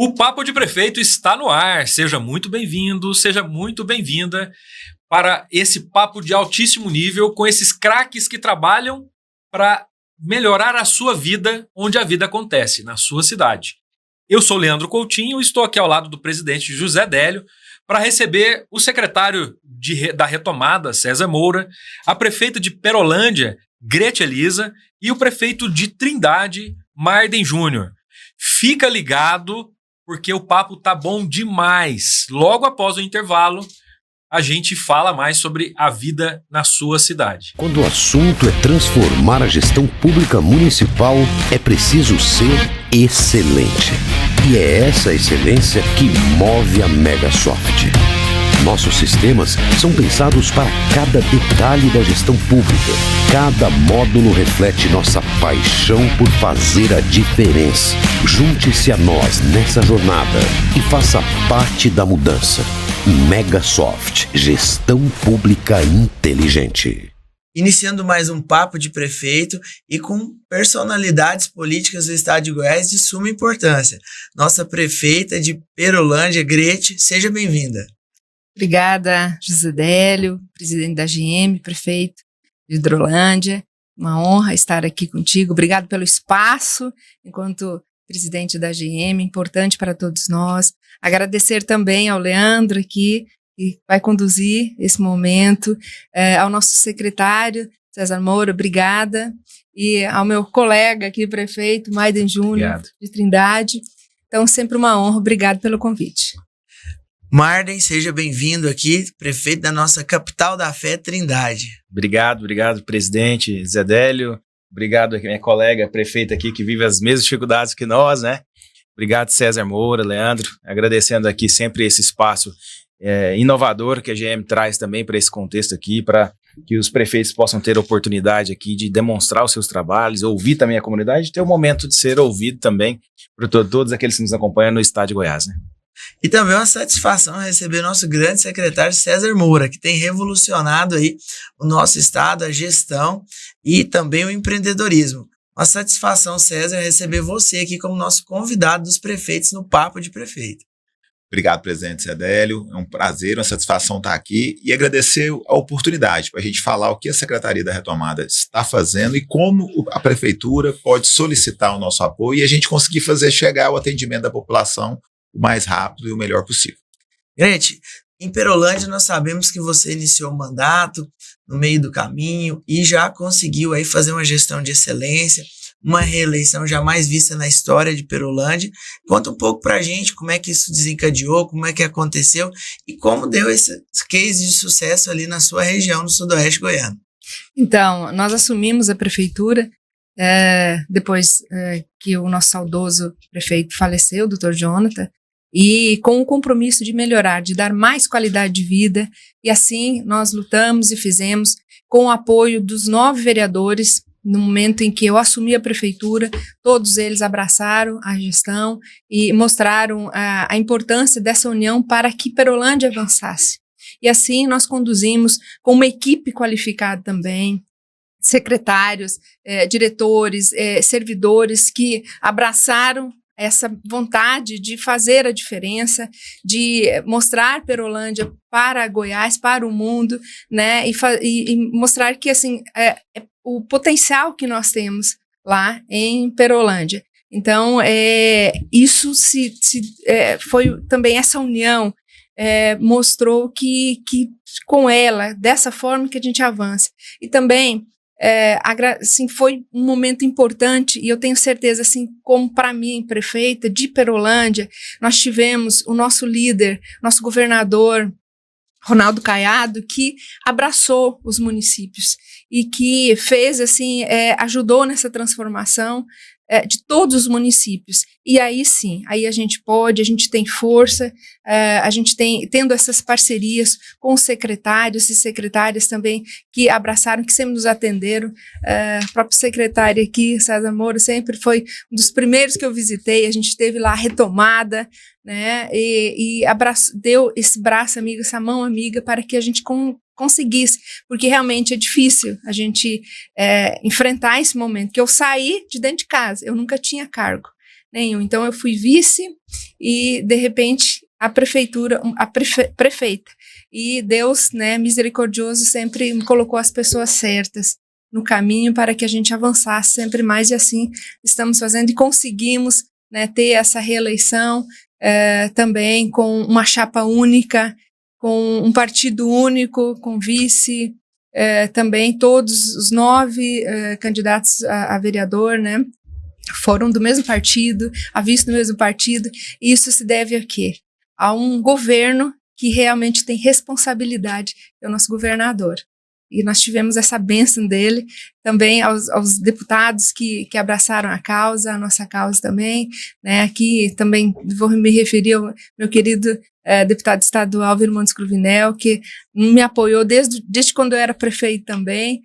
O Papo de Prefeito está no ar. Seja muito bem-vindo, seja muito bem-vinda para esse papo de altíssimo nível com esses craques que trabalham para melhorar a sua vida onde a vida acontece, na sua cidade. Eu sou Leandro Coutinho e estou aqui ao lado do presidente José Délio para receber o secretário da Retomada, César Moura, a prefeita de Perolândia, Grete Elisa, e o prefeito de Trindade, Marden Júnior. Fica ligado, porque o papo tá bom demais. Logo após o intervalo, a gente fala mais sobre a vida na sua cidade. Quando o assunto é transformar a gestão pública municipal, é preciso ser excelente. E é essa excelência que move a Megasoft. Nossos sistemas são pensados para cada detalhe da gestão pública. Cada módulo reflete nossa paixão por fazer a diferença. Junte-se a nós nessa jornada e faça parte da mudança. Megasoft, gestão pública inteligente. Iniciando mais um Papo de Prefeito e com personalidades políticas do estado de Goiás de suma importância. Nossa prefeita de Perolândia, Grete, seja bem-vinda. Obrigada, José Délio, presidente da GM, prefeito de Hidrolândia. Uma honra estar aqui contigo. Obrigado pelo espaço enquanto presidente da GM, importante para todos nós. Agradecer também ao Leandro aqui, que vai conduzir esse momento, ao nosso secretário, César Moura, obrigada, e ao meu colega aqui, prefeito, Marden Júnior, de Trindade. Então, sempre uma honra, obrigado pelo convite. Marden, seja bem-vindo aqui, prefeito da nossa capital da fé, Trindade. Obrigado, presidente Zé Délio. Obrigado aqui, minha colega prefeita aqui, que vive as mesmas dificuldades que nós, né? Obrigado, César Moura, Leandro. Agradecendo aqui sempre esse espaço inovador que a GM traz também para esse contexto aqui, para que os prefeitos possam ter a oportunidade aqui de demonstrar os seus trabalhos, ouvir também a comunidade, ter o momento de ser ouvido também por todos aqueles que nos acompanham no estado de Goiás, né? E também uma satisfação receber nosso grande secretário César Moura, que tem revolucionado aí o nosso estado, a gestão e também o empreendedorismo. Uma satisfação, César, receber você aqui como nosso convidado dos prefeitos no Papo de Prefeito. Obrigado, presidente Zé Délio. É um prazer, uma satisfação estar aqui e agradecer a oportunidade para a gente falar o que a Secretaria da Retomada está fazendo e como a Prefeitura pode solicitar o nosso apoio e a gente conseguir fazer chegar o atendimento da população o mais rápido e o melhor possível. Gente, em Perolândia nós sabemos que você iniciou o mandato no meio do caminho e já conseguiu aí fazer uma gestão de excelência, uma reeleição jamais vista na história de Perolândia. Conta um pouco pra gente como é que isso desencadeou, como é que aconteceu e como deu esse case de sucesso ali na sua região, no sudoeste goiano. Então, nós assumimos a prefeitura depois que o nosso saudoso prefeito faleceu, o Dr. Jonathan, e com o compromisso de melhorar, de dar mais qualidade de vida, e assim nós lutamos e fizemos com o apoio dos 9 vereadores. No momento em que eu assumi a prefeitura, todos eles abraçaram a gestão e mostraram a importância dessa união para que Perolândia avançasse. E assim nós conduzimos com uma equipe qualificada também, secretários, diretores, servidores que abraçaram essa vontade de fazer a diferença, de mostrar Perolândia para Goiás, para o mundo, né, e mostrar que assim, o potencial que nós temos lá em Perolândia. Então, isso foi também essa união, mostrou que com ela, dessa forma que a gente avança. E também, assim, foi um momento importante, e eu tenho certeza, assim, como para mim, prefeita de Perolândia, nós tivemos o nosso líder, nosso governador, Ronaldo Caiado, que abraçou os municípios e que fez, assim, ajudou nessa transformação de todos os municípios. E aí sim, aí a gente tem força, a gente tendo essas parcerias com os secretários e secretárias também que abraçaram, que sempre nos atenderam. O próprio secretário aqui, César Moura, sempre foi um dos primeiros que eu visitei. A gente teve lá a retomada, né, e deu esse braço amigo, essa mão amiga para que a gente conseguisse, porque realmente é difícil a gente enfrentar esse momento, que eu saí de dentro de casa, eu nunca tinha cargo, nenhum. Então eu fui vice e de repente a prefeitura, prefeita. E Deus, né, misericordioso, sempre me colocou as pessoas certas no caminho para que a gente avançasse sempre mais, e assim estamos fazendo e conseguimos, né, ter essa reeleição também com uma chapa única, com um partido único, com vice, também todos os 9 candidatos a vereador, né, foram do mesmo partido, a vice do mesmo partido, e isso se deve a quê? A um governo que realmente tem responsabilidade, é o nosso governador. E nós tivemos essa bênção dele, também aos deputados que abraçaram a nossa causa também, né? Aqui também vou me referir ao meu querido deputado estadual Virmontes Cruvinel, que me apoiou desde quando eu era prefeito também.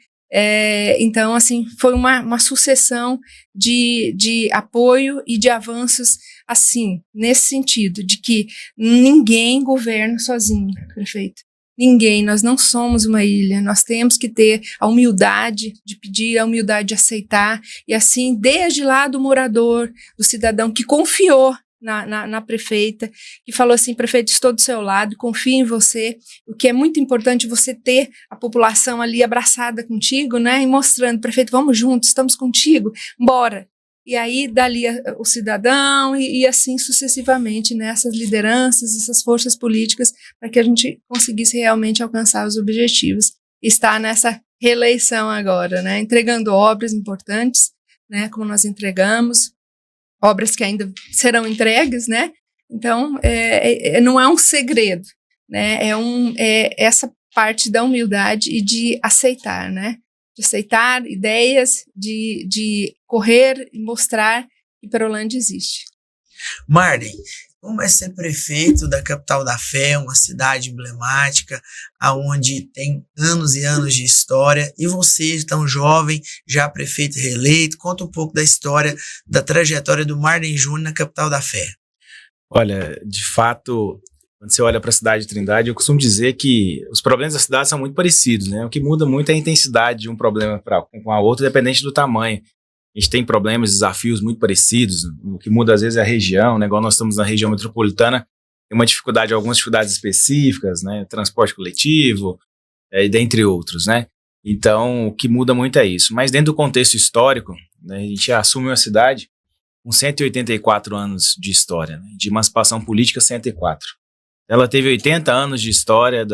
Então, assim, foi uma sucessão de apoio e de avanços, assim, nesse sentido, de que ninguém governa sozinho, prefeito. Ninguém, nós não somos uma ilha, nós temos que ter a humildade de pedir, a humildade de aceitar, e assim, desde lá do morador, do cidadão que confiou na prefeita, que falou assim: prefeito, estou do seu lado, confio em você. O que é muito importante, você ter a população ali abraçada contigo, né, e mostrando: prefeito, vamos juntos, estamos contigo, bora. E aí, dali o cidadão e assim sucessivamente, né, essas lideranças, essas forças políticas, para que a gente conseguisse realmente alcançar os objetivos. Está nessa reeleição agora, né, entregando obras importantes, né, como nós entregamos, obras que ainda serão entregues, né. Então, não é um segredo, né, é essa parte da humildade e de aceitar, né, de aceitar ideias, de correr e mostrar que Perolândia existe. Marden, como é ser prefeito da capital da fé, uma cidade emblemática, onde tem anos e anos de história, e você, tão jovem, já prefeito reeleito, conta um pouco da história, da trajetória do Marden Júnior na capital da fé. Olha, de fato, quando você olha para a cidade de Trindade, eu costumo dizer que os problemas da cidade são muito parecidos, né? O que muda muito é a intensidade de um problema com a outra, dependente do tamanho. A gente tem problemas, desafios muito parecidos. O que muda às vezes é a região, né? Igual nós estamos na região metropolitana, tem algumas dificuldades específicas, né? Transporte coletivo, e dentre outros, né? Então, o que muda muito é isso. Mas dentro do contexto histórico, né, a gente assume uma cidade com 184 anos de história, né? De emancipação política, 104. Ela teve 80 anos de história,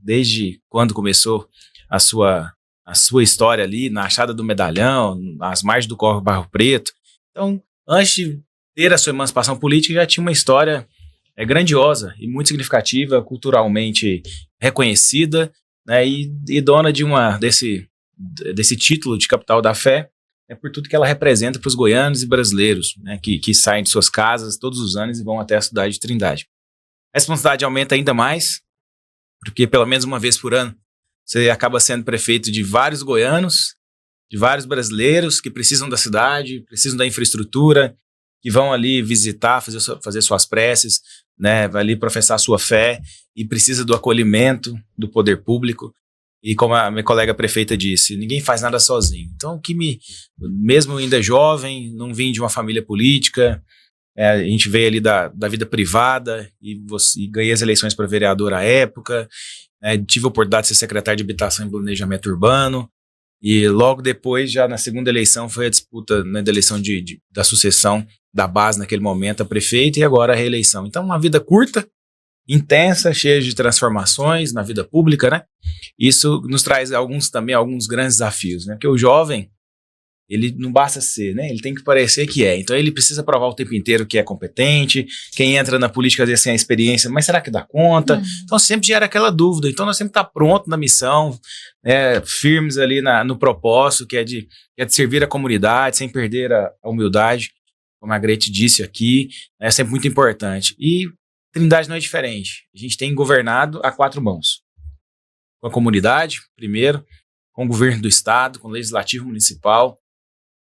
desde quando começou a sua história ali, na Achada do Medalhão, nas margens do Córrego Barro Preto. Então, antes de ter a sua emancipação política, já tinha uma história grandiosa e muito significativa, culturalmente reconhecida, né, e dona desse título de capital da fé, por tudo que ela representa para os goianos e brasileiros, né, que saem de suas casas todos os anos e vão até a cidade de Trindade. A responsabilidade aumenta ainda mais, porque pelo menos uma vez por ano você acaba sendo prefeito de vários goianos, de vários brasileiros que precisam da cidade, precisam da infraestrutura, que vão ali visitar, fazer suas preces, né, vai ali professar sua fé e precisa do acolhimento do poder público. E como a minha colega prefeita disse, ninguém faz nada sozinho. Então, mesmo ainda jovem, não vim de uma família política, a gente veio ali da vida privada e ganhei as eleições para vereador à época, tive a oportunidade de ser secretário de Habitação e Planejamento Urbano, e logo depois, já na segunda eleição, foi a disputa, né, da eleição da sucessão da base naquele momento a prefeito, e agora a reeleição. Então, uma vida curta, intensa, cheia de transformações na vida pública, né? Isso nos traz alguns grandes desafios, né? Porque o jovem, ele não basta ser, né? Ele tem que parecer que é. Então ele precisa provar o tempo inteiro que é competente. Quem entra na política às vezes sem a experiência, mas será que dá conta? Então sempre gera aquela dúvida. Então nós sempre estamos prontos na missão, firmes ali no propósito, que é de servir a comunidade, sem perder a humildade, como a Grete disse aqui, é sempre muito importante. E Trindade não é diferente. A gente tem governado a 4 mãos. Com a comunidade, primeiro, com o governo do estado, com o legislativo municipal,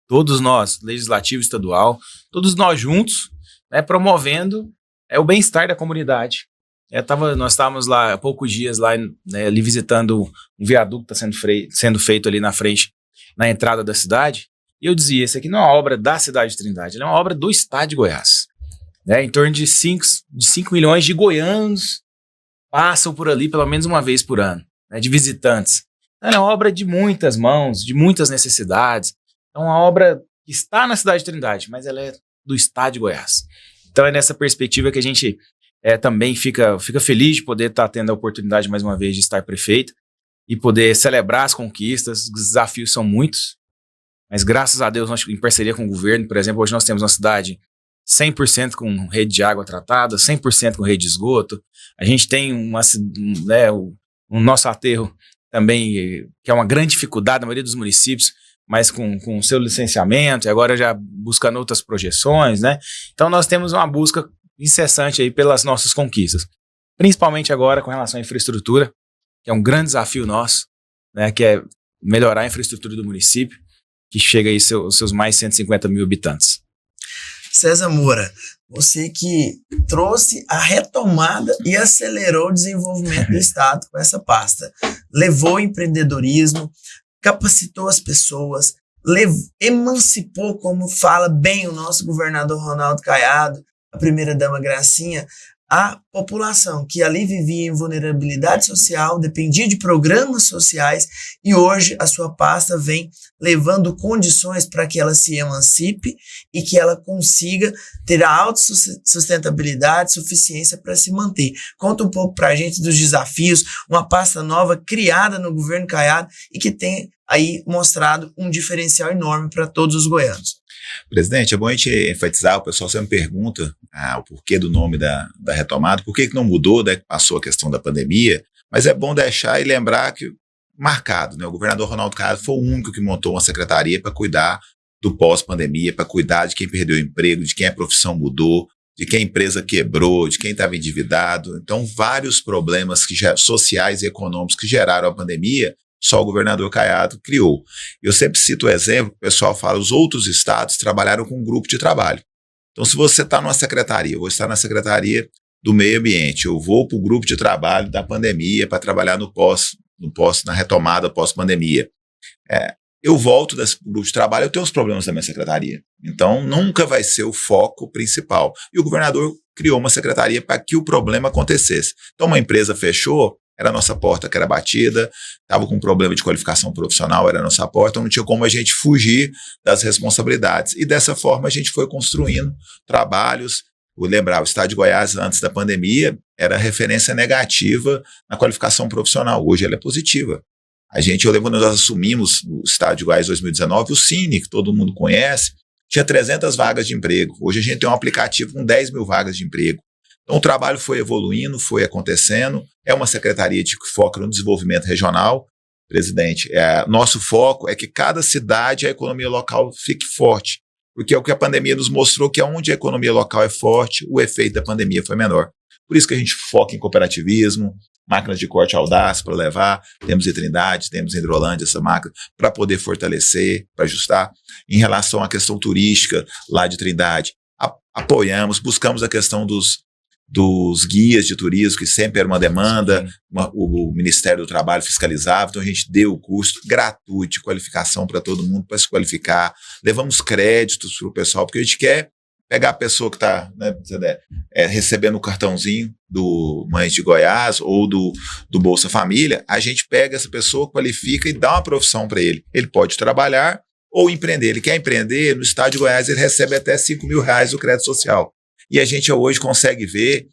todos nós, legislativo estadual, todos nós juntos, né, promovendo o bem-estar da comunidade. Nós estávamos lá há poucos dias, lá, né, ali visitando um viaduto que está sendo feito ali na frente, na entrada da cidade, E eu dizia, isso aqui não é uma obra da cidade de Trindade, ela é uma obra do estado de Goiás. Né? Em torno de 5 milhões de goianos passam por ali pelo menos uma vez por ano, né, de visitantes. Então, é uma obra de muitas mãos, de muitas necessidades. É uma obra que está na cidade de Trindade, mas ela é do estado de Goiás. Então é nessa perspectiva que a gente também fica feliz de poder estar tendo a oportunidade mais uma vez de estar prefeito e poder celebrar as conquistas. Os desafios são muitos, mas graças a Deus, nós, em parceria com o governo, por exemplo, hoje nós temos uma cidade 100% com rede de água tratada, 100% com rede de esgoto. A gente tem o nosso aterro também, que é uma grande dificuldade na maioria dos municípios, mas com o seu licenciamento, e agora já buscando outras projeções, né? Então nós temos uma busca incessante aí pelas nossas conquistas, principalmente agora com relação à infraestrutura, que é um grande desafio nosso, né? Que é melhorar a infraestrutura do município, que chega aí aos seus mais 150 mil habitantes. César Moura, você que trouxe a retomada e acelerou o desenvolvimento do Estado com essa pasta. Levou o empreendedorismo, capacitou as pessoas, emancipou, como fala bem o nosso governador Ronaldo Caiado, a primeira-dama Gracinha, a população que ali vivia em vulnerabilidade social, dependia de programas sociais, e hoje a sua pasta vem levando condições para que ela se emancipe e que ela consiga ter a autossustentabilidade, suficiência para se manter. Conta um pouco para a gente dos desafios, uma pasta nova criada no governo Caiado e que tem aí mostrado um diferencial enorme para todos os goianos. Presidente, é bom a gente enfatizar, o pessoal sempre pergunta o porquê do nome da retomada, por que não mudou, né, que passou a questão da pandemia, mas é bom deixar e lembrar que, marcado, né, o governador Ronaldo Caiado foi o único que montou uma secretaria para cuidar do pós-pandemia, para cuidar de quem perdeu o emprego, de quem a profissão mudou, de quem a empresa quebrou, de quem estava endividado. Então, vários problemas sociais e econômicos que geraram a pandemia, só o governador Caiado criou. Eu sempre cito o exemplo, o pessoal fala, os outros estados trabalharam com um grupo de trabalho. Então, se você está numa secretaria, eu vou estar na Secretaria do Meio Ambiente, eu vou para o grupo de trabalho da pandemia para trabalhar na retomada pós-pandemia. Eu volto desse grupo de trabalho, eu tenho os problemas da minha secretaria. Então, nunca vai ser o foco principal. E o governador criou uma secretaria para que o problema acontecesse. Então, uma empresa fechou, era a nossa porta que era batida, estava com um problema de qualificação profissional, era a nossa porta, então não tinha como a gente fugir das responsabilidades. E dessa forma a gente foi construindo trabalhos. Vou lembrar, o estado de Goiás, antes da pandemia, era referência negativa na qualificação profissional. Hoje ela é positiva. Eu lembro quando nós assumimos o estado de Goiás em 2019, o Cine, que todo mundo conhece, tinha 300 vagas de emprego. Hoje a gente tem um aplicativo com 10 mil vagas de emprego. Então o trabalho foi evoluindo, foi acontecendo, é uma secretaria que foca no desenvolvimento regional. Presidente, nosso foco é que cada cidade, a economia local fique forte, porque é o que a pandemia nos mostrou, que onde a economia local é forte, o efeito da pandemia foi menor. Por isso que a gente foca em cooperativismo, máquinas de corte audaz para levar, temos em Trindade, temos em Hidrolândia essa máquina, para poder fortalecer, para ajustar. Em relação à questão turística lá de Trindade, apoiamos, buscamos a questão dos guias de turismo, que sempre era uma demanda, o Ministério do Trabalho fiscalizava, então a gente deu o curso gratuito de qualificação para todo mundo, para se qualificar, levamos créditos para o pessoal, porque a gente quer pegar a pessoa que está, né, recebendo o cartãozinho do Mães de Goiás ou do Bolsa Família, a gente pega essa pessoa, qualifica e dá uma profissão para ele. Ele pode trabalhar ou empreender. Ele quer empreender, no estado de Goiás ele recebe até R$5 mil do crédito social. E a gente hoje consegue ver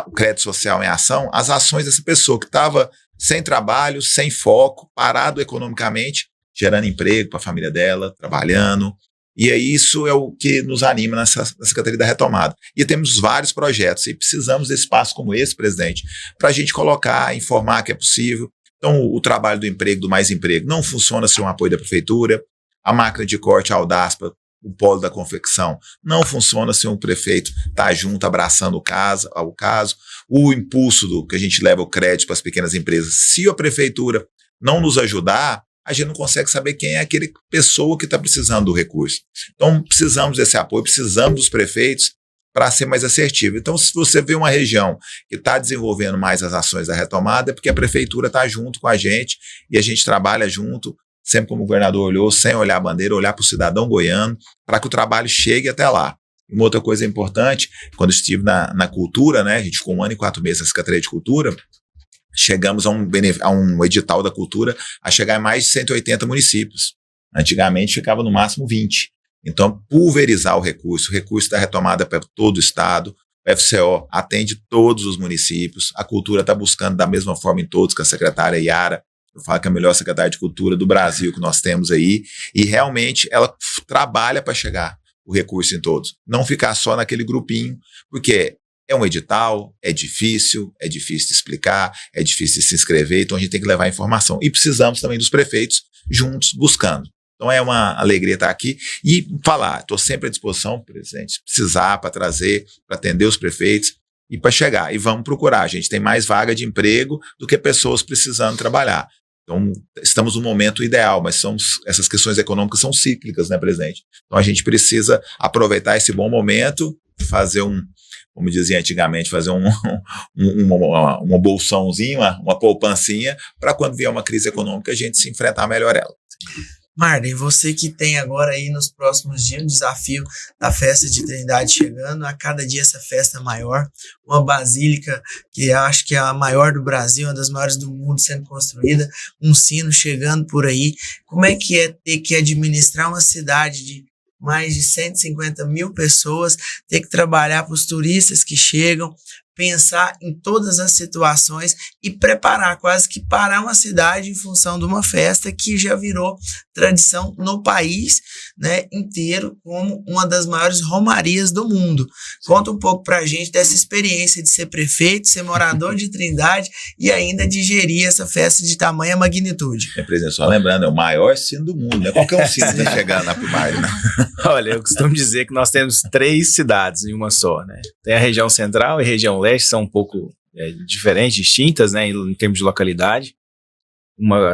o crédito social em ação, as ações dessa pessoa que estava sem trabalho, sem foco, parado economicamente, gerando emprego para a família dela, trabalhando. E aí isso é o que nos anima na Secretaria da Retomada. E temos vários projetos e precisamos de espaço como esse, presidente, para a gente colocar, informar que é possível. Então o trabalho do emprego, do Mais Emprego, não funciona sem um apoio da Prefeitura. A máquina de corte audaz, o polo da confecção, não funciona se o prefeito está junto, abraçando o caso. O impulso que a gente leva o crédito para as pequenas empresas, se a prefeitura não nos ajudar, a gente não consegue saber quem é aquele pessoa que está precisando do recurso. Então, precisamos desse apoio, precisamos dos prefeitos para ser mais assertivo. Então, se você vê uma região que está desenvolvendo mais as ações da retomada, é porque a prefeitura está junto com a gente e a gente trabalha junto, sempre como o governador olhou, sem olhar a bandeira, olhar para o cidadão goiano, para que o trabalho chegue até lá. Uma outra coisa importante, quando estive na cultura, né, a gente ficou 1 ano e 4 meses na Secretaria de Cultura, chegamos a um edital da cultura a chegar em mais de 180 municípios. Antigamente ficava no máximo 20. Então, pulverizar o recurso da retomada para todo o estado, o FCO atende todos os municípios, a cultura está buscando da mesma forma em todos, com a secretária Yara, eu falo que é a melhor secretária de cultura do Brasil que nós temos aí, e realmente ela trabalha para chegar o recurso em todos, não ficar só naquele grupinho, porque é um edital, é difícil de explicar, é difícil de se inscrever, então a gente tem que levar informação. E precisamos também dos prefeitos juntos buscando. Então é uma alegria estar aqui e falar, estou sempre à disposição, presidente, se precisar para trazer, para atender os prefeitos e para chegar. E vamos procurar, a gente tem mais vaga de emprego do que pessoas precisando trabalhar. Então, estamos no momento ideal, mas essas questões econômicas são cíclicas, né, presidente? Então, a gente precisa aproveitar esse bom momento, fazer como dizia antigamente, fazer uma bolsãozinha, uma poupancinha, para quando vier uma crise econômica, a gente se enfrentar melhor ela. Marden, você que tem agora aí nos próximos dias o desafio da festa de Trindade chegando, a cada dia essa festa maior, uma basílica que eu acho que é a maior do Brasil, uma das maiores do mundo sendo construída, um sino chegando por aí. Como é ter que administrar uma cidade de mais de 150 mil pessoas, ter que trabalhar para os turistas que chegam, pensar em todas as situações e preparar, quase que parar uma cidade em função de uma festa que já virou tradição no país, né, inteiro, como uma das maiores romarias do mundo. Conta um pouco pra gente dessa experiência de ser prefeito, ser morador de Trindade e ainda de gerir essa festa de tamanha magnitude. Presidente, só lembrando, é o maior sino do mundo, não é qualquer um sino que está chegando na primária, né? Olha, eu costumo dizer que nós temos 3 cidades em uma só, né? Tem a região central e a região leste, são um pouco diferentes, distintas, né, em termos de localidade.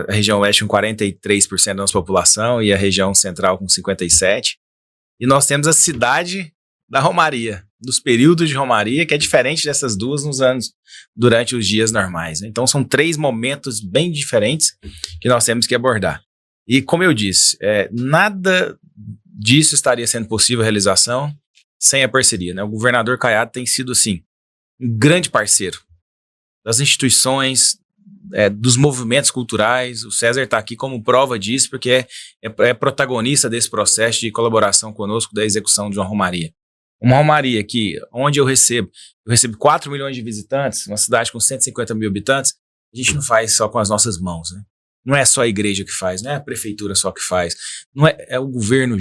A região leste com 43% da nossa população e a região central com 57%. E nós temos a cidade da Romaria, dos períodos de Romaria, que é diferente dessas duas durante os dias normais, né? Então são 3 momentos bem diferentes que nós temos que abordar. E como eu disse, nada disso estaria sendo possível a realização sem a parceria, né? O governador Caiado tem sido, assim, um grande parceiro das instituições, dos movimentos culturais. O César está aqui como prova disso, porque é protagonista desse processo de colaboração conosco da execução de uma romaria. Uma romaria onde eu recebo 4 milhões de visitantes, uma cidade com 150 mil habitantes, a gente não faz só com as nossas mãos, né? Não é só a igreja que faz, não é a prefeitura só que faz, não é o governo,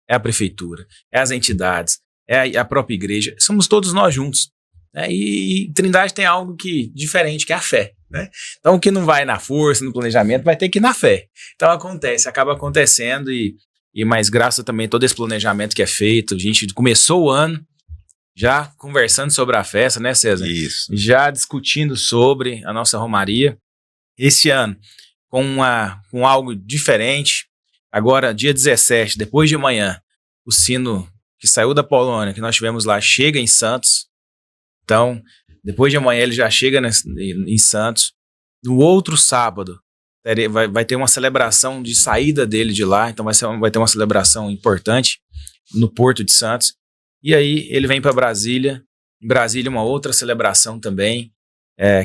é a prefeitura, é as entidades, é a própria igreja, somos todos nós juntos. E Trindade tem algo diferente, que é a fé, né? Então, o que não vai na força, no planejamento, vai ter que ir na fé. Então, acaba acontecendo, mas graças também a todo esse planejamento que é feito, a gente começou o ano já conversando sobre a festa, né, César? Isso. Já discutindo sobre a nossa romaria. Esse ano, com algo diferente, agora, dia 17, depois de amanhã, o sino que saiu da Polônia, que nós tivemos lá, chega em Santos. Então, depois de amanhã ele já chega em Santos. No outro sábado, vai ter uma celebração de saída dele de lá. Então, vai ter uma celebração importante no Porto de Santos. E aí, ele vem para Brasília. Em Brasília, uma outra celebração também,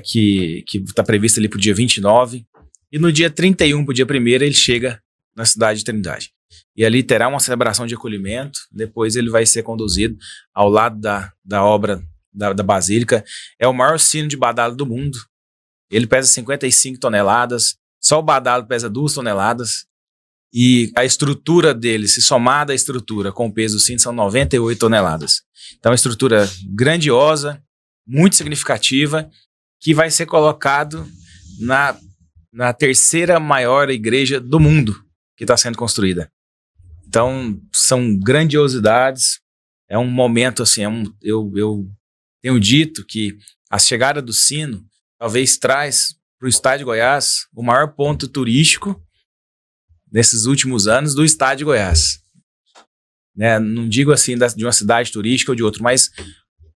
que está prevista ali para o dia 29. E no dia 31, para o dia 1º, ele chega na cidade de Trindade. E ali terá uma celebração de acolhimento. Depois ele vai ser conduzido ao lado da obra da Basílica. É o maior sino de badalo do mundo. Ele pesa 55 toneladas. Só o badalo pesa 2 toneladas. E a estrutura dele, se somada à estrutura com o peso do sino, são 98 toneladas. Então, é uma estrutura grandiosa, muito significativa, que vai ser colocado na 3ª maior igreja do mundo que está sendo construída. Então, são grandiosidades. É um momento, assim, eu tenho dito que a chegada do sino talvez traz para o estado de Goiás o maior ponto turístico nesses últimos anos do estado de Goiás. Né? Não digo assim de uma cidade turística ou de outra, mas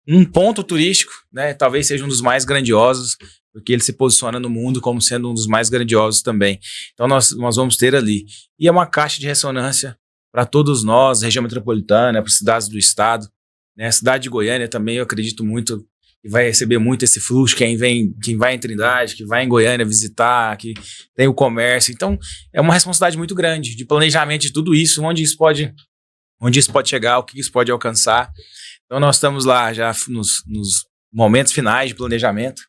um ponto turístico, né? Talvez seja um dos mais grandiosos, porque ele se posiciona no mundo como sendo um dos mais grandiosos também. Então nós vamos ter ali. E é uma caixa de ressonância para todos nós, região metropolitana, para cidades do estado, né? A cidade de Goiânia também, eu acredito muito que vai receber muito esse fluxo, quem vai em Trindade, que vai em Goiânia visitar, que tem o comércio. Então é uma responsabilidade muito grande de planejamento de tudo isso, onde isso pode chegar, o que isso pode alcançar. Então nós estamos lá já nos momentos finais de planejamento,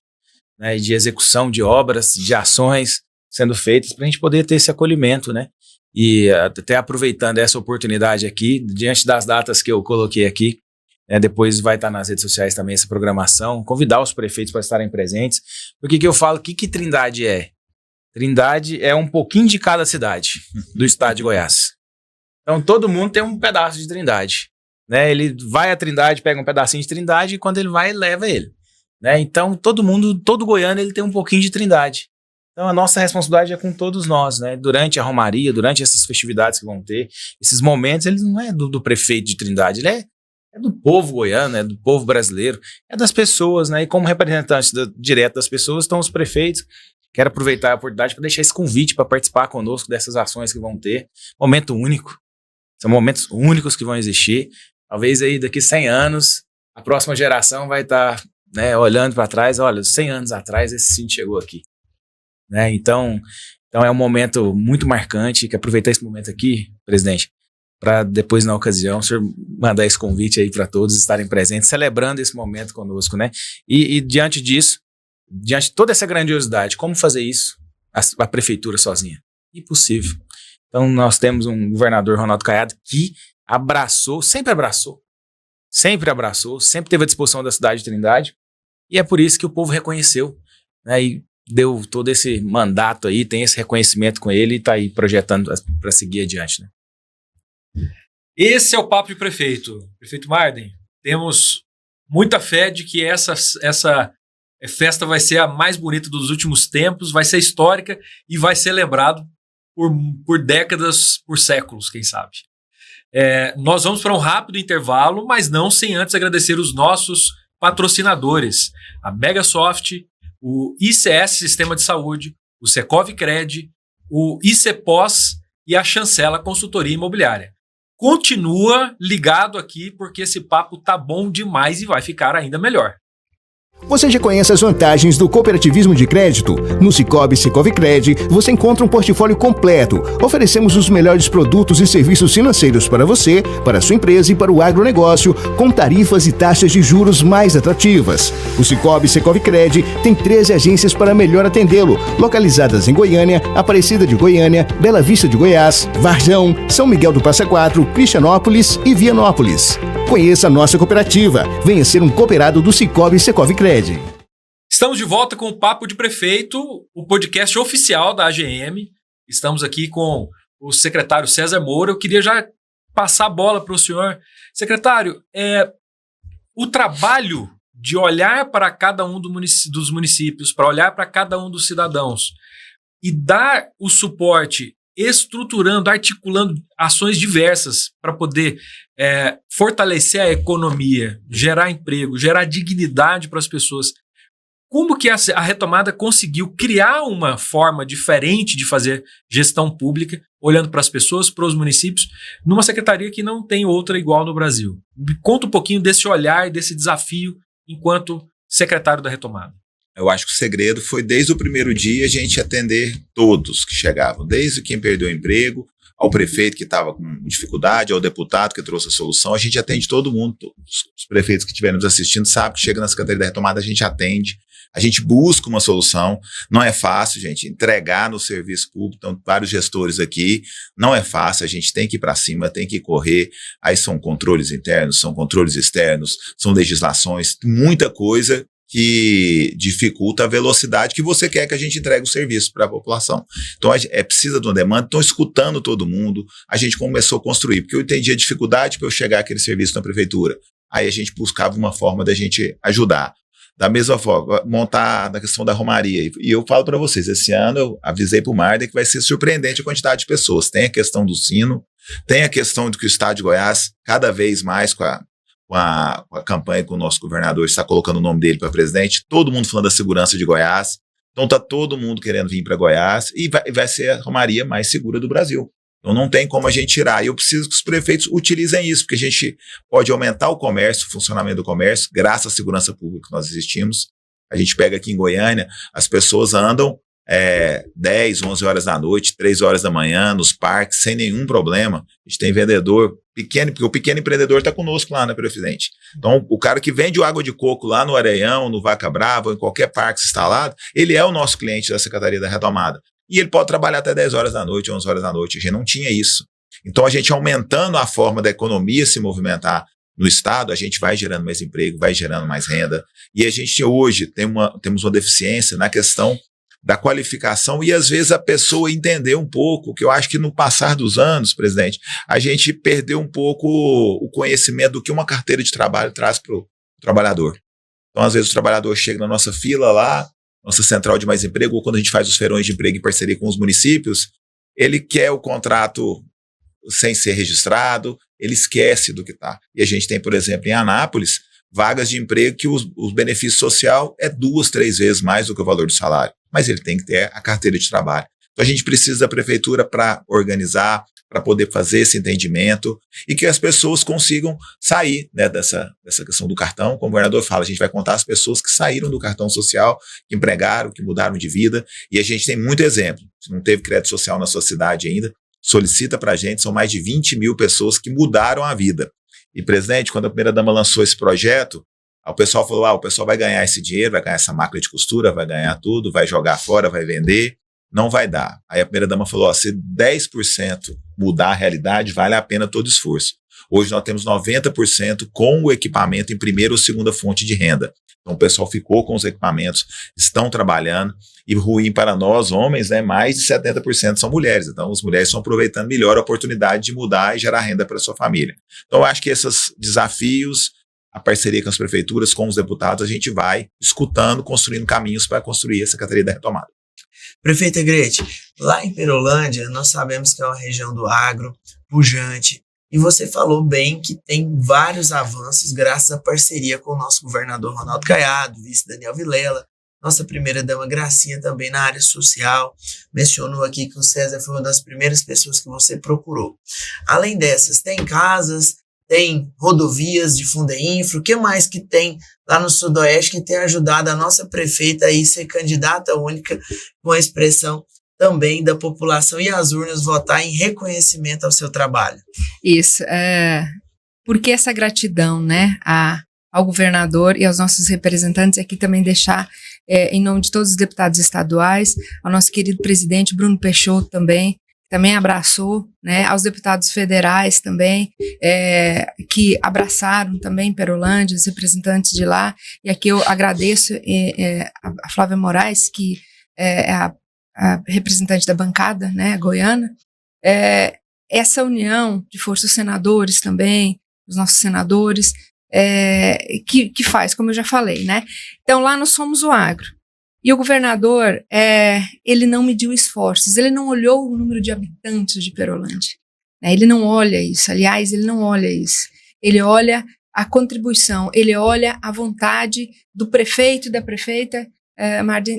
né, de execução de obras, de ações sendo feitas para a gente poder ter esse acolhimento, né? E até aproveitando essa oportunidade aqui, diante das datas que eu coloquei aqui, né, depois vai estar nas redes sociais também essa programação, convidar os prefeitos para estarem presentes. Por que eu falo, o que Trindade é? Trindade é um pouquinho de cada cidade do estado de Goiás. Então todo mundo tem um pedaço de Trindade, né? Ele vai a Trindade, pega um pedacinho de Trindade e quando ele vai, leva ele, né? Então todo goiano ele tem um pouquinho de Trindade. Então a nossa responsabilidade é com todos nós, né? Durante a romaria, durante essas festividades que vão ter, esses momentos, eles não é do prefeito de Trindade, ele é do povo goiano, é do povo brasileiro, é das pessoas, né? E como representantes direto das pessoas estão os prefeitos. Quero aproveitar a oportunidade para deixar esse convite para participar conosco dessas ações que vão ter. Momento único. São momentos únicos que vão existir. Talvez aí daqui 100 anos, a próxima geração vai estar, né, olhando para trás. Olha, 100 anos atrás esse sim chegou aqui, né? Então é um momento muito marcante. Quero aproveitar esse momento aqui, presidente, para depois, na ocasião, o senhor mandar esse convite aí para todos estarem presentes, celebrando esse momento conosco, né? E diante disso, diante de toda essa grandiosidade, como fazer isso a prefeitura sozinha? Impossível. Então nós temos um governador, Ronaldo Caiado, que sempre teve a disposição da cidade de Trindade, e é por isso que o povo reconheceu, né, e deu todo esse mandato aí, tem esse reconhecimento com ele e está aí projetando para seguir adiante, né? Esse é o Papo de Prefeito. Prefeito Marden, temos muita fé de que essa festa vai ser a mais bonita dos últimos tempos, vai ser histórica e vai ser lembrado por décadas, por séculos, quem sabe. Nós vamos para um rápido intervalo, mas não sem antes agradecer os nossos patrocinadores, a Megasoft, o ICS Sistema de Saúde, o Secov Cred, o ICPOS e a Chancela Consultoria Imobiliária. Continua ligado aqui porque esse papo tá bom demais e vai ficar ainda melhor. Você já conhece as vantagens do cooperativismo de crédito? No Cicobi Secovicred, você encontra um portfólio completo. Oferecemos os melhores produtos e serviços financeiros para você, para a sua empresa e para o agronegócio, com tarifas e taxas de juros mais atrativas. O Cicobi Secovicred tem 13 agências para melhor atendê-lo, localizadas em Goiânia, Aparecida de Goiânia, Bela Vista de Goiás, Varjão, São Miguel do Passa Quatro, Cristianópolis e Vianópolis. Conheça a nossa cooperativa. Venha ser um cooperado do Cicobi Secovicred. Estamos de volta com o Papo de Prefeito, o podcast oficial da AGM. Estamos aqui com o secretário César Moura. Eu queria já passar a bola para o senhor. Secretário, o trabalho de olhar para cada um dos municípios, para olhar para cada um dos cidadãos e dar o suporte estruturando, articulando ações diversas para poder fortalecer a economia, gerar emprego, gerar dignidade para as pessoas. Como que a retomada conseguiu criar uma forma diferente de fazer gestão pública, olhando para as pessoas, para os municípios, numa secretaria que não tem outra igual no Brasil? Me conta um pouquinho desse olhar, desse desafio enquanto secretário da retomada. Eu acho que o segredo foi, desde o primeiro dia, a gente atender todos que chegavam, desde quem perdeu o emprego, ao prefeito que estava com dificuldade, ao deputado que trouxe a solução. A gente atende todo mundo, os prefeitos que estiverem nos assistindo sabem que chega na Secretaria da Retomada, a gente atende, a gente busca uma solução. Não é fácil, gente, entregar no serviço público, então vários gestores aqui, não é fácil, a gente tem que ir para cima, tem que correr, aí são controles internos, são controles externos, são legislações, muita coisa que dificulta a velocidade que você quer que a gente entregue o serviço para a população. Então, precisa de uma demanda. Então, escutando todo mundo, a gente começou a construir, porque eu entendi a dificuldade para eu chegar àquele serviço na prefeitura. Aí a gente buscava uma forma da gente ajudar. Da mesma forma, montar na questão da romaria. E eu falo para vocês, esse ano eu avisei para o Marden que vai ser surpreendente a quantidade de pessoas. Tem a questão do sino, tem a questão de que o estado de Goiás, cada vez mais com com a campanha que o nosso governador está colocando o nome dele para presidente, todo mundo falando da segurança de Goiás. Então está todo mundo querendo vir para Goiás e vai ser a romaria mais segura do Brasil. Então não tem como a gente tirar. E eu preciso que os prefeitos utilizem isso, porque a gente pode aumentar o comércio, o funcionamento do comércio, graças à segurança pública que nós existimos. A gente pega aqui em Goiânia, as pessoas andam 10, 11 horas da noite, 3 horas da manhã, nos parques, sem nenhum problema. A gente tem vendedor pequeno, porque o pequeno empreendedor está conosco lá, né, presidente? Então, o cara que vende água de coco lá no Areião, no Vaca Brava, em qualquer parque instalado, ele é o nosso cliente da Secretaria da Retomada. E ele pode trabalhar até 10 horas da noite, 11 horas da noite. A gente não tinha isso. Então, a gente aumentando a forma da economia se movimentar no Estado, a gente vai gerando mais emprego, vai gerando mais renda. E a gente hoje temos uma deficiência na questão da qualificação e, às vezes, a pessoa entender um pouco, que eu acho que no passar dos anos, presidente, a gente perdeu um pouco o conhecimento do que uma carteira de trabalho traz para o trabalhador. Então, às vezes, o trabalhador chega na nossa fila lá, nossa central de mais emprego, ou quando a gente faz os feirões de emprego em parceria com os municípios, ele quer o contrato sem ser registrado, ele esquece do que está. E a gente tem, por exemplo, em Anápolis, vagas de emprego que os benefícios social é 2, 3 vezes mais do que o valor do salário. Mas ele tem que ter a carteira de trabalho. Então a gente precisa da prefeitura para organizar, para poder fazer esse entendimento e que as pessoas consigam sair, né, dessa questão do cartão. Como o governador fala, a gente vai contar as pessoas que saíram do cartão social, que empregaram, que mudaram de vida, e a gente tem muito exemplo. Se não teve crédito social na sua cidade ainda, solicita para a gente, são mais de 20 mil pessoas que mudaram a vida. E, presidente, quando a primeira-dama lançou esse projeto, o pessoal falou, o pessoal vai ganhar esse dinheiro, vai ganhar essa máquina de costura, vai ganhar tudo, vai jogar fora, vai vender, não vai dar. Aí a primeira-dama falou, se 10% mudar a realidade, vale a pena todo esforço. Hoje nós temos 90% com o equipamento em primeira ou segunda fonte de renda. Então o pessoal ficou com os equipamentos, estão trabalhando, e ruim para nós, homens, né, mais de 70% são mulheres. Então as mulheres estão aproveitando melhor a oportunidade de mudar e gerar renda para a sua família. Então eu acho que esses desafios, a parceria com as prefeituras, com os deputados, a gente vai escutando, construindo caminhos para construir a Secretaria da Retomada. Prefeita Grete, lá em Perolândia, nós sabemos que é uma região do agro, pujante, e você falou bem que tem vários avanços graças à parceria com o nosso governador Ronaldo Caiado, vice Daniel Vilela, nossa primeira-dama Gracinha também na área social. Mencionou aqui que o César foi uma das primeiras pessoas que você procurou. Além dessas, tem casas, tem rodovias de Fundeinfra, o que mais que tem lá no Sudoeste que tem ajudado a nossa prefeita a ser candidata única, com a expressão também da população e as urnas votar em reconhecimento ao seu trabalho? Isso, porque essa gratidão, né, ao governador e aos nossos representantes, aqui também deixar, em nome de todos os deputados estaduais, ao nosso querido presidente Bruno Peixoto também abraçou, né, aos deputados federais também, que abraçaram também Perolândia, os representantes de lá, e aqui eu agradeço a Flávia Moraes, que é a representante da bancada, né, goiana, essa união de forças, senadores também, os nossos senadores, que faz, como eu já falei, né, então lá nós somos o agro. E o governador, ele não mediu esforços, ele não olhou o número de habitantes de Perolândia, né? Ele não olha isso, aliás, ele não olha isso. Ele olha a contribuição, ele olha a vontade do prefeito e da prefeita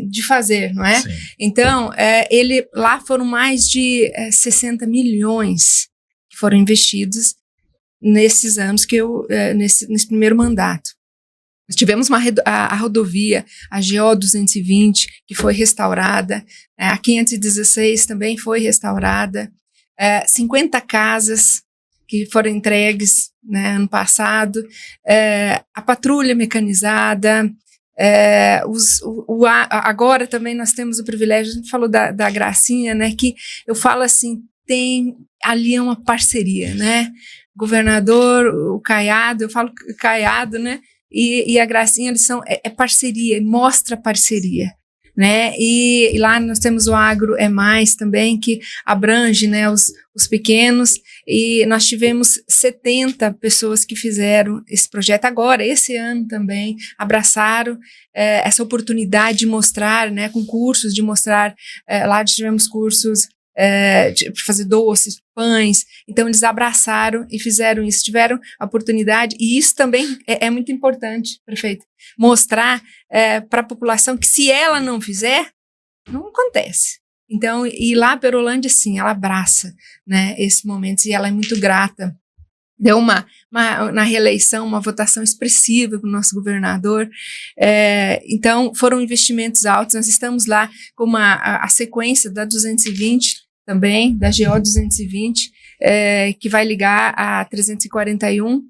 de fazer, não é? Sim. Então, lá foram mais de 60 milhões que foram investidos nesses anos nesse primeiro mandato. Nós tivemos a rodovia, a GO 220, que foi restaurada, a 516 também foi restaurada, 50 casas que foram entregues, né, ano passado, a patrulha mecanizada, agora também nós temos o privilégio, a gente falou da Gracinha, né, que eu falo assim, tem ali uma parceria, né, governador, o Caiado, eu falo Caiado, né, e a Gracinha, eles são parceria, mostra parceria, né? E lá nós temos o Agro é Mais também, que abrange, né, os pequenos, e nós tivemos 70 pessoas que fizeram esse projeto agora, esse ano também, abraçaram essa oportunidade de mostrar, né, com cursos, de mostrar, lá tivemos cursos de fazer doces, pães. Então, eles abraçaram e fizeram isso, tiveram a oportunidade, e isso também é muito importante, prefeito, mostrar para a população que se ela não fizer, não acontece. Então, e lá a Perolândia, sim, ela abraça, né, esses momentos, e ela é muito grata. Deu na reeleição, uma votação expressiva para o nosso governador. Então, foram investimentos altos. Nós estamos lá com a sequência da 220 também, da GO 220, que vai ligar a 341,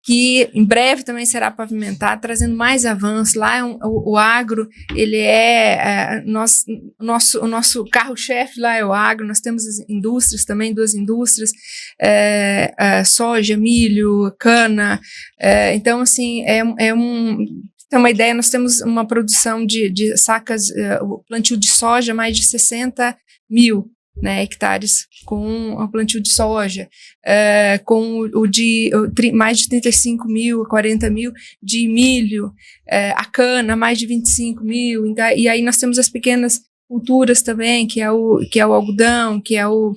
que em breve também será pavimentado, trazendo mais avanços. Lá o agro, ele o nosso carro-chefe lá é o agro. Nós temos as indústrias também, 2 indústrias, soja, milho, cana. Então, assim, tem uma ideia, nós temos uma produção de sacas, o plantio de soja, mais de 60 mil, né, hectares com o plantio de soja, com mais de 35 mil, 40 mil de milho, a cana, mais de 25 mil, e aí nós temos as pequenas culturas também, que é o algodão, que é o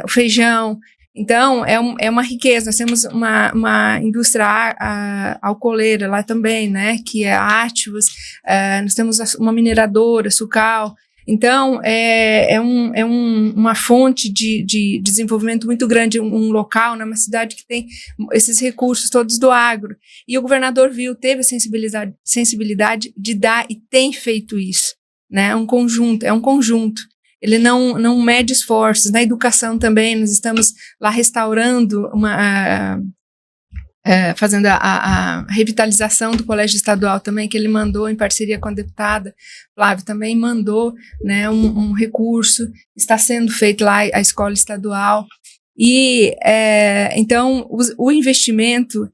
feijão. Então, é uma riqueza. Nós temos uma indústria alcooleira lá também, né, que é a Ativos. Nós temos uma mineradora, Sucal. Então, uma fonte de desenvolvimento muito grande, um local, né, uma cidade que tem esses recursos todos do agro. E o governador teve a sensibilidade de dar, e tem feito isso, né, é um conjunto. Ele não mede esforços. Na educação também, nós estamos lá restaurando fazendo a revitalização do colégio estadual também, que ele mandou em parceria com a deputada Flávia, também mandou, né, um recurso, está sendo feito lá a escola estadual. E então o investimento,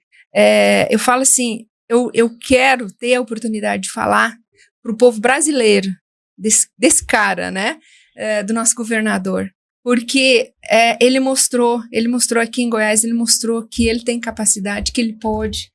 eu falo assim, eu quero ter a oportunidade de falar para o povo brasileiro desse cara, né, do nosso governador, porque ele mostrou aqui em Goiás, ele mostrou que ele tem capacidade, que ele pode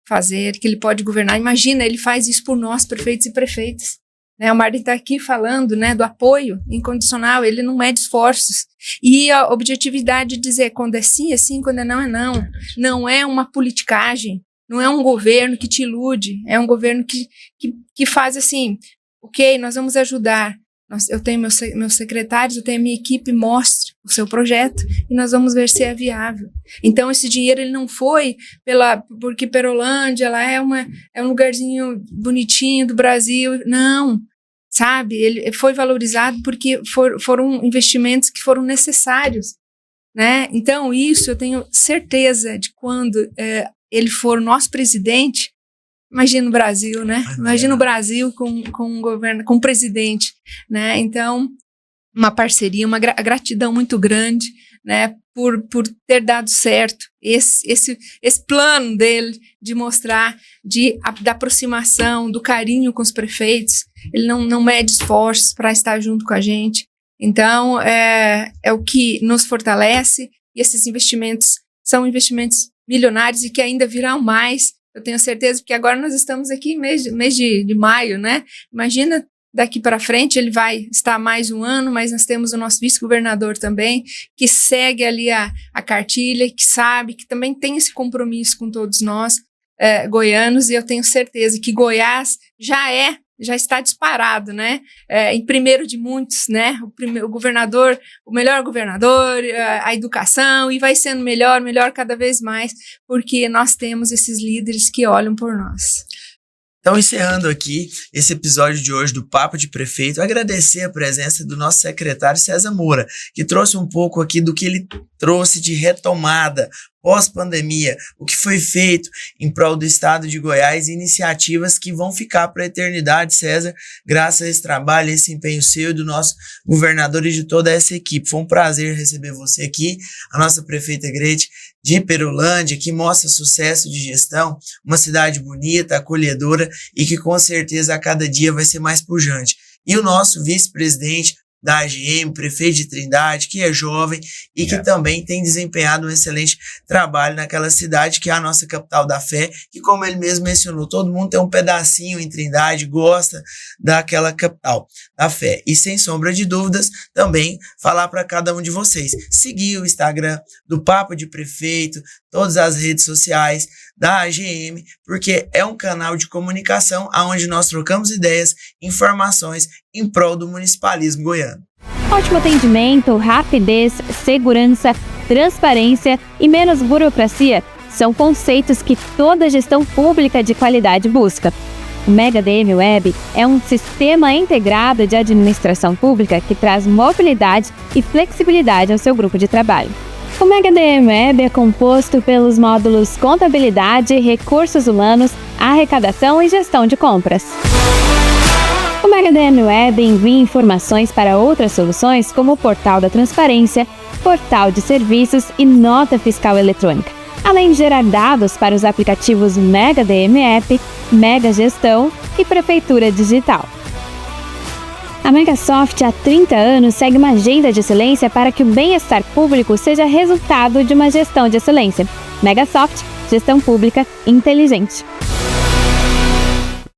fazer, que ele pode governar. Imagina, ele faz isso por nós, prefeitos e prefeitas. Né? O Martin está aqui falando, né, do apoio incondicional, ele não mede esforços. E a objetividade de dizer quando é sim, é sim, quando é não, é não. Não é uma politicagem, não é um governo que te ilude, é um governo que faz assim, ok, nós vamos ajudar. Eu tenho meus secretários, eu tenho a minha equipe, mostre o seu projeto e nós vamos ver se é viável. Então, esse dinheiro ele não foi porque Perolândia ela é um lugarzinho bonitinho do Brasil. Não, sabe? Ele foi valorizado porque foram investimentos que foram necessários, né? Então, isso eu tenho certeza de quando ele for nosso presidente. Imagina o Brasil, né? Imagina o Brasil com um governo, com um presidente, né? Então, uma parceria, uma gratidão muito grande, né? Por ter dado certo esse plano dele de mostrar da aproximação, do carinho com os prefeitos. Ele não mede esforços para estar junto com a gente. Então, é o que nos fortalece, e esses investimentos são investimentos milionários e que ainda virão mais. Eu tenho certeza, porque agora nós estamos aqui mês de maio, né? Imagina, daqui para frente ele vai estar mais um ano, mas nós temos o nosso vice-governador também, que segue ali a cartilha, que sabe, que também tem esse compromisso com todos nós, goianos, e eu tenho certeza que Goiás já está disparado, né? Em primeiro de muitos, né? O governador, o melhor governador, a educação, e vai sendo melhor cada vez mais, porque nós temos esses líderes que olham por nós. Então, encerrando aqui esse episódio de hoje do Papo de Prefeito, agradecer a presença do nosso secretário César Moura, que trouxe um pouco aqui do que ele trouxe de retomada pós-pandemia, o que foi feito em prol do estado de Goiás, iniciativas que vão ficar para a eternidade, César, graças a esse trabalho, esse empenho seu e do nosso governador e de toda essa equipe. Foi um prazer receber você aqui, a nossa prefeita Grete de Perolândia, que mostra sucesso de gestão, uma cidade bonita, acolhedora e que com certeza a cada dia vai ser mais pujante. E o nosso vice-presidente, da AGM, prefeito de Trindade, que é jovem e que também tem desempenhado um excelente trabalho naquela cidade que é a nossa capital da fé, que como ele mesmo mencionou, todo mundo tem um pedacinho em Trindade, gosta daquela capital da fé. E sem sombra de dúvidas, também falar para cada um de vocês, seguir o Instagram do Papo de Prefeito, todas as redes sociais da AGM, porque é um canal de comunicação onde nós trocamos ideias, informações em prol do municipalismo goiano. Ótimo atendimento, rapidez, segurança, transparência e menos burocracia são conceitos que toda gestão pública de qualidade busca. O Mega DM Web é um sistema integrado de administração pública que traz mobilidade e flexibilidade ao seu grupo de trabalho. O Mega DM Web é composto pelos módulos Contabilidade, Recursos Humanos, Arrecadação e Gestão de Compras. O Mega DM Web envia informações para outras soluções como o Portal da Transparência, Portal de Serviços e Nota Fiscal Eletrônica, além de gerar dados para os aplicativos Mega DM App, Mega Gestão e Prefeitura Digital. A Megasoft há 30 anos segue uma agenda de excelência para que o bem-estar público seja resultado de uma gestão de excelência. Megasoft, gestão pública inteligente.